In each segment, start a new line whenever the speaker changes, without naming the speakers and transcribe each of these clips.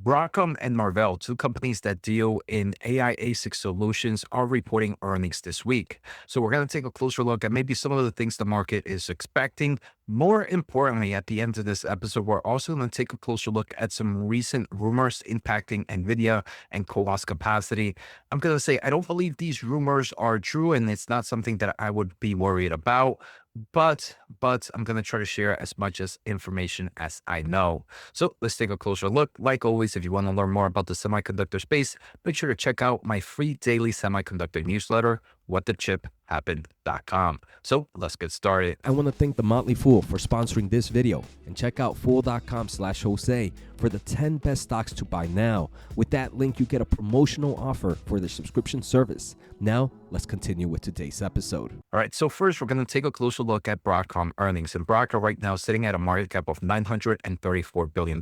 Broadcom and Marvell, two companies that deal in AI ASIC solutions, are reporting earnings this week. So we're going to take a closer look at maybe some of the things the market is expecting. More importantly, at the end of this episode, we're also going to take a closer look at some recent rumors impacting Nvidia and COWOS capacity. I'm going to say I don't believe these rumors are true, and it's not something that I would be worried about. But I'm going to try to share as much as information as I know. So let's take a closer look. Like always, if you want to learn more about the semiconductor space, make sure to check out my free daily semiconductor newsletter, whatthechip.com. So let's get started.
I want to thank The Motley Fool for sponsoring this video, and check out fool.com/Jose for the 10 best stocks to buy now. With that link, you get a promotional offer for the subscription service. Now, let's continue with today's episode.
All right, so first we're going to take a closer look at Broadcom earnings. And Broadcom right now is sitting at a market cap of $934 billion.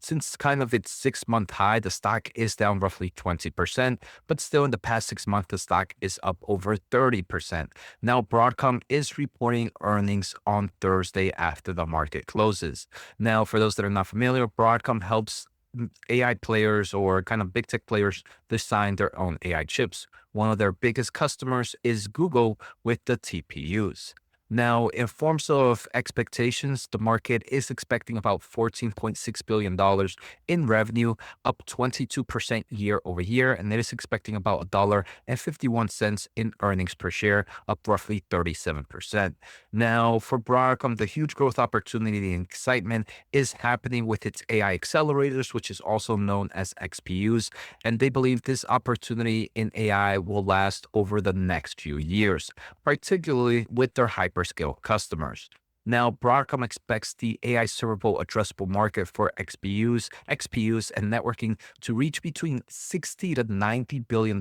Since kind of its 6-month high, the stock is down roughly 20%, but still in the past 6 months, the stock is up over 30%. Now, Broadcom is reporting earnings on Thursday after the market closes. Now, for those that are not familiar, Broadcom helps AI players or kind of big tech players design their own AI chips. One of their biggest customers is Google with the TPUs. Now, in forms of expectations, the market is expecting about $14.6 billion in revenue, up 22% year over year, and it is expecting about $1.51 in earnings per share, up roughly 37%. Now, for Broadcom, the huge growth opportunity and excitement is happening with its AI accelerators, which is also known as XPUs, and they believe this opportunity in AI will last over the next few years, particularly with their hyperscale customers. Now, Broadcom expects the AI servable addressable market for XPUs, and networking to reach between $60 to $90 billion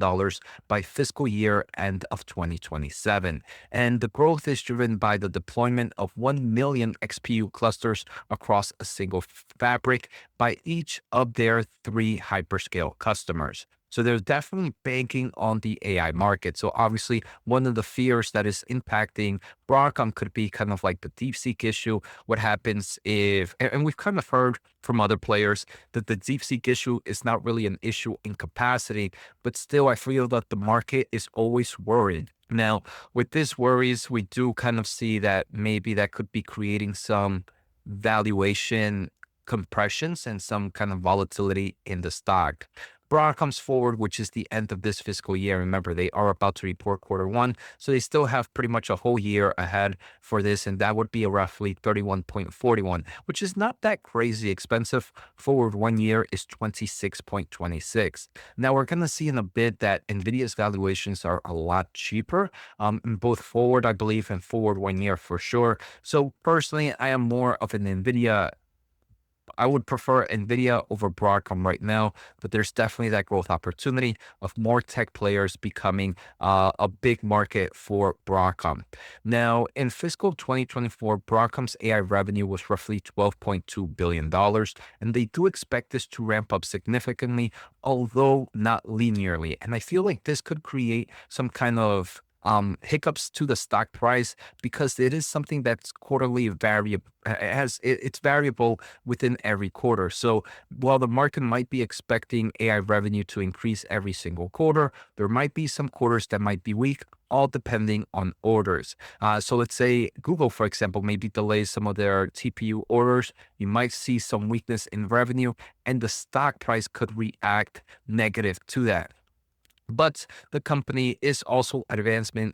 by fiscal year end of 2027. And the growth is driven by the deployment of 1 million XPU clusters across a single fabric by each of their 3 hyperscale customers. So they're definitely banking on the AI market. So obviously, one of the fears that is impacting Broadcom could be kind of like the DeepSeek issue. What happens if, and we've kind of heard from other players that the DeepSeek issue is not really an issue in capacity, but still I feel that the market is always worried. Now, with these worries, we do kind of see that maybe that could be creating some valuation compressions and some kind of volatility in the stock. Broadcom's forward, which is the end of this fiscal year. Remember, they are about to report Q1, so they still have pretty much a whole year ahead for this, and that would be a roughly 31.41, which is not that crazy expensive. Forward 1 year is 26.26. Now, we're going to see in a bit that Nvidia's valuations are a lot cheaper, in both forward, I believe, and forward 1 year for sure. So personally, I am more of an Nvidia. I would prefer Nvidia over Broadcom right now, but there's definitely that growth opportunity of more tech players becoming a big market for Broadcom. Now, in fiscal 2024, Broadcom's AI revenue was roughly $12.2 billion, and they do expect this to ramp up significantly, although not linearly. And I feel like this could create some kind of hiccups to the stock price because it is something that's quarterly variable. It's variable within every quarter. So while the market might be expecting AI revenue to increase every single quarter, there might be some quarters that might be weak, all depending on orders. So let's say Google, for example, maybe delays some of their TPU orders. You might see some weakness in revenue, and the stock price could react negative to that. But the company is also advancing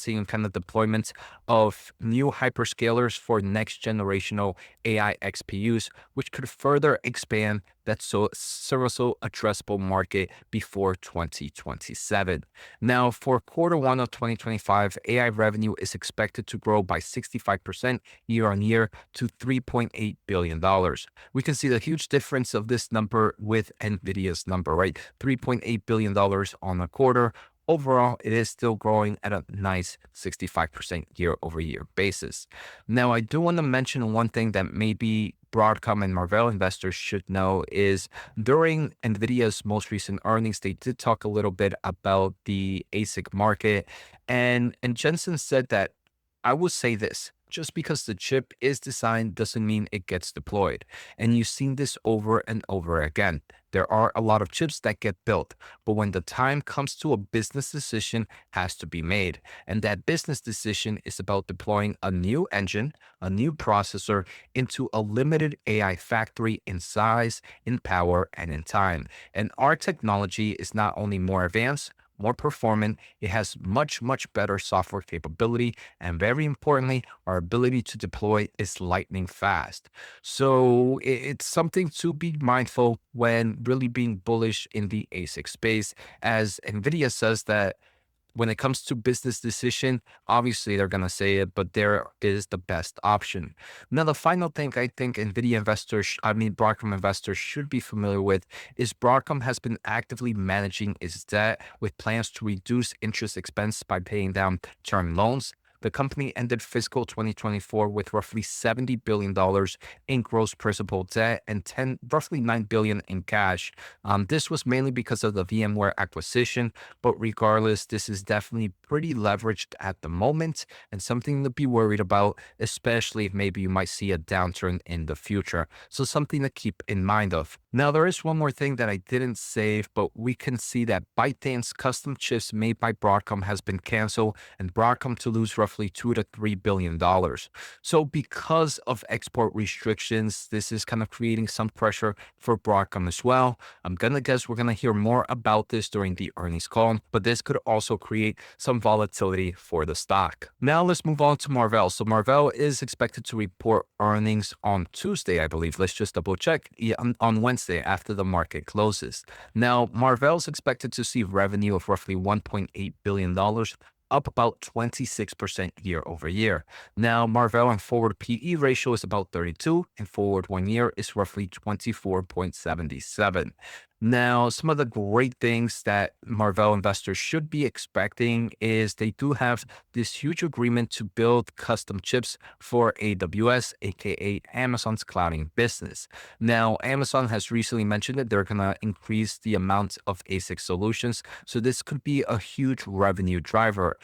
in kind of deployment of new hyperscalers for next generational AI XPUs, which could further expand that serviceable addressable market before 2027. Now, for Q1 of 2025, AI revenue is expected to grow by 65% year on year to $3.8 billion. We can see the huge difference of this number with Nvidia's number, right? $3.8 billion on a quarter. Overall, it is still growing at a nice 65% year over year basis. Now, I do want to mention one thing that maybe Broadcom and Marvell investors should know is during Nvidia's most recent earnings, they did talk a little bit about the ASIC market. And Jensen said that, I will say this, Just because the chip is designed doesn't mean it gets deployed. And you've seen this over and over again. There are a lot of chips that get built, but when the time comes to a business decision has to be made. And that business decision is about deploying a new engine, a new processor into a limited AI factory in size, in power, and in time. And our technology is not only more advanced, more performant, it has much, much better software capability. And very importantly, our ability to deploy is lightning fast. So it's something to be mindful when really being bullish in the ASIC space, as NVIDIA says that when it comes to business decision, obviously they're going to say it, but there is the best option. Now, the final thing I think NVIDIA investors, Broadcom investors should be familiar with is Broadcom has been actively managing its debt with plans to reduce interest expense by paying down term loans. The company ended fiscal 2024 with roughly $70 billion in gross principal debt and roughly $9 billion in cash. This was mainly because of the VMware acquisition, but regardless, this is definitely pretty leveraged at the moment and something to be worried about, especially if maybe you might see a downturn in the future. So something to keep in mind of. Now, there is one more thing that I didn't save, but we can see that ByteDance custom chips made by Broadcom has been canceled and Broadcom to lose roughly $2 to $3 billion. So because of export restrictions, this is kind of creating some pressure for Broadcom as well. I'm going to guess we're going to hear more about this during the earnings call, but this could also create some volatility for the stock. Now let's move on to Marvell. So Marvell is expected to report earnings on Tuesday, I believe. Let's just double check. Yeah, on Wednesday after the market closes. Now, Marvell is expected to see revenue of roughly $1.8 billion, up about 26% year over year. Now, Marvell and forward PE ratio is about 32, and forward 1 year is roughly 24.77. Now, some of the great things that Marvell investors should be expecting is they do have this huge agreement to build custom chips for AWS, aka Amazon's clouding business. Now, Amazon has recently mentioned that they're going to increase the amount of ASIC solutions, so this could be a huge revenue driver.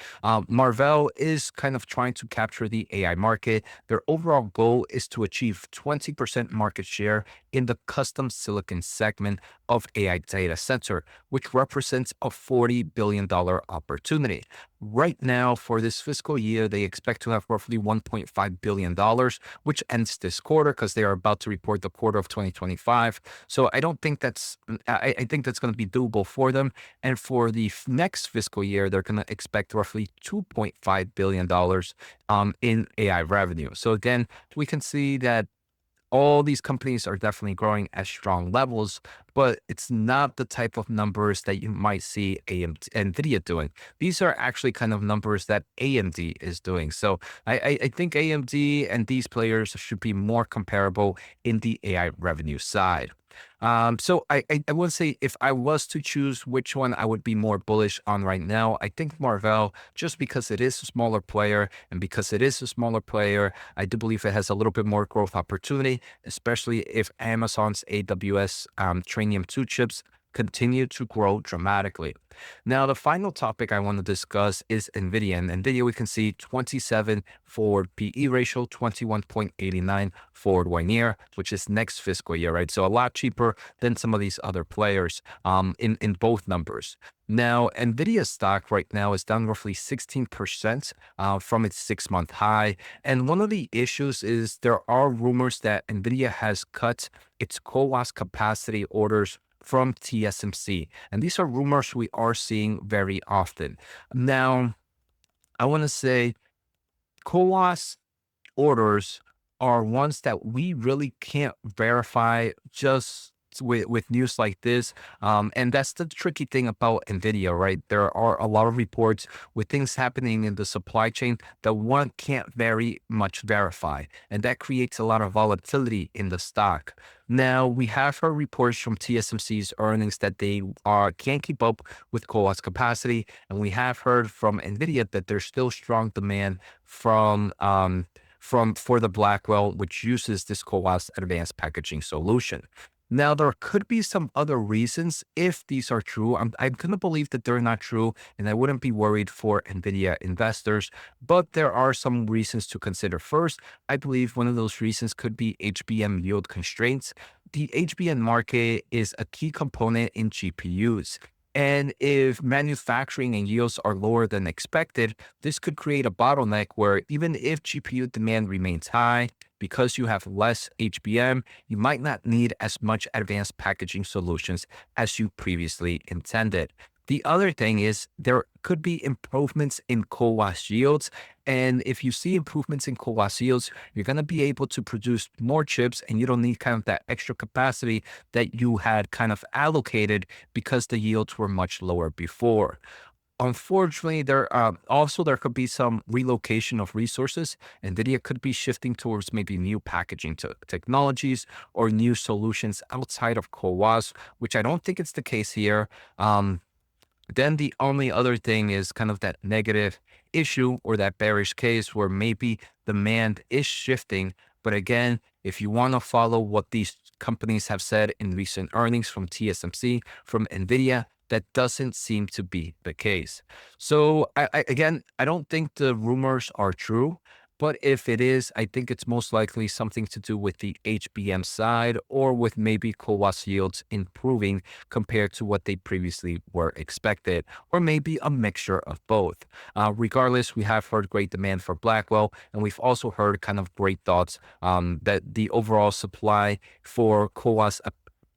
Marvell is kind of trying to capture the AI market. Their overall goal is to achieve 20% market share in the custom silicon segment of AI data center, which represents a $40 billion opportunity. Right now, for this fiscal year, they expect to have roughly $1.5 billion, which ends this quarter because they are about to report the quarter of 2025. So I don't think I think that's going to be doable for them. And for the next fiscal year, they're going to expect roughly $2.5 billion in AI revenue. So again, we can see that all these companies are definitely growing at strong levels, but it's not the type of numbers that you might see Nvidia doing. These are actually kind of numbers that AMD is doing. So I think AMD and these players should be more comparable in the AI revenue side. So I would say if I was to choose which one I would be more bullish on right now, I think Marvell, just because it is a smaller player, and because it is a smaller player, I do believe it has a little bit more growth opportunity, especially if Amazon's AWS Trainium 2 chips continue to grow dramatically. Now, the final topic I want to discuss is NVIDIA. And NVIDIA, we can see 27 forward PE ratio, 21.89 forward 1 year, which is next fiscal year, right? So a lot cheaper than some of these other players in both numbers. Now, NVIDIA stock right now is down roughly 16% from its 6-month high. And one of the issues is there are rumors that NVIDIA has cut its COWOS capacity orders from TSMC. And these are rumors we are seeing very often. Now, I want to say COWOS orders are ones that we really can't verify just with news like this. And that's the tricky thing about NVIDIA, right? There are a lot of reports with things happening in the supply chain that one can't very much verify. And that creates a lot of volatility in the stock. Now, we have heard reports from TSMC's earnings that they can't keep up with CoWoS capacity. And we have heard from NVIDIA that there's still strong demand for the Blackwell, which uses this CoWoS advanced packaging solution. Now, there could be some other reasons if these are true. I'm going to believe that they're not true, and I wouldn't be worried for NVIDIA investors, but there are some reasons to consider. First, I believe one of those reasons could be HBM yield constraints. The HBM market is a key component in GPUs. And if manufacturing and yields are lower than expected, this could create a bottleneck where even if GPU demand remains high, because you have less HBM, you might not need as much advanced packaging solutions as you previously intended. The other thing is there could be improvements in CoWoS yields. And if you see improvements in CoWoS yields, you're going to be able to produce more chips and you don't need kind of that extra capacity that you had kind of allocated because the yields were much lower before. Unfortunately, there could be some relocation of resources. NVIDIA could be shifting towards maybe new packaging technologies or new solutions outside of CoWoS, which I don't think it's the case here. Then the only other thing is kind of that negative issue or that bearish case where maybe demand is shifting. But again, if you want to follow what these companies have said in recent earnings from TSMC, from NVIDIA, that doesn't seem to be the case. So again, I don't think the rumors are true. But if it is, I think it's most likely something to do with the HBM side or with maybe CoWoS yields improving compared to what they previously were expected, or maybe a mixture of both. Regardless, we have heard great demand for Blackwell, and we've also heard kind of great thoughts that the overall supply for CoWoS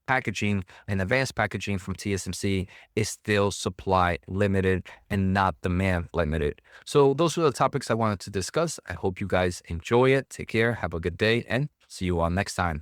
packaging and advanced packaging from TSMC is still supply limited and not demand limited. So those are the topics I wanted to discuss. I hope you guys enjoy it. Take care. Have a good day and see you all next time.